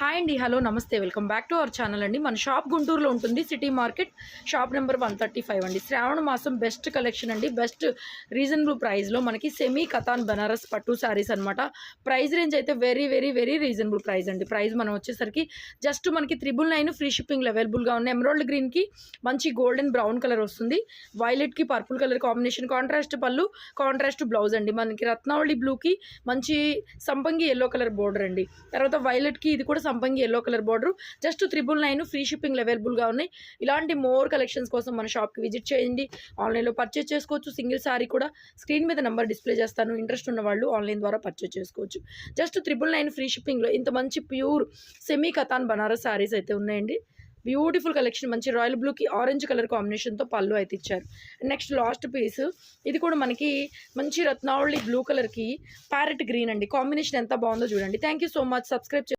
Hi అండి, hello, నమస్తే, welcome back to our channel అండి. మన షాప్ గుంటూరులో ఉంటుంది, సిటీ మార్కెట్, షాప్ నెంబర్ 135 అండి. శ్రావణ మాసం బెస్ట్ కలెక్షన్ అండి, బెస్ట్ రీజనబుల్ ప్రైస్లో మనకి సెమీ కథాన్ బనారస్ పట్టు శారీస్ అనమాట. ప్రైస్ రేంజ్ అయితే very very very reasonable price అండి. ప్రైస్ మనం వచ్చేసరికి జస్ట్ మనకి 999 ఫ్రీ షిప్పింగ్లో అవైలబుల్గా ఉన్నాయి. ఎమరాల్డ్ గ్రీన్కి మంచి గోల్డెన్ బ్రౌన్ కలర్ వస్తుంది, వైలెట్కి పర్పుల్ కలర్ కాంబినేషన్, కాంట్రాస్ట్ పళ్ళు, కాంట్రాస్ట్ బ్లౌజ్ అండి. మనకి రత్నావళి బ్లూకి మంచి సంపంగి ఎల్లో కలర్ బోర్డర్ అండి. తర్వాత వైలెట్కి ఇది కూడా సంపంగి yellow colour border. Just 999 free shipping అవైలబుల్గా ఉన్నాయి. ఇలాంటి మోర్ కలెక్షన్స్ కోసం మన షాప్కి విజిట్ చేయండి. ఆన్లైన్లో పర్చేస్ చేసుకోవచ్చు. సింగిల్ సారీ కూడా స్క్రీన్ మీద నెంబర్ డిస్ప్లే చేస్తాను. ఇంట్రెస్ట్ ఉన్న వాళ్ళు ఆన్లైన్ ద్వారా పర్చేస్ చేసుకోవచ్చు. జస్ట్ 999 ఫ్రీ షిప్పింగ్లో ఇంత మంచి ప్యూర్ సెమీ కథాన్ బనారస్ సారీస్ అయితే ఉన్నాయండి. బ్యూటిఫుల్ కలెక్షన్, మంచి రాయల్ బ్లూకి ఆరెంజ్ కలర్ కాంబినేషన్తో పళ్ళు అయితే ఇచ్చారు. నెక్స్ట్ లాస్ట్ పీస్, ఇది కూడా మనకి మంచి రత్నావళి బ్లూ కలర్కి ప్యారెట్ గ్రీన్ అండి. కాంబినేషన్ ఎంత బాగుందో చూడండి. Thank you so much. Subscribe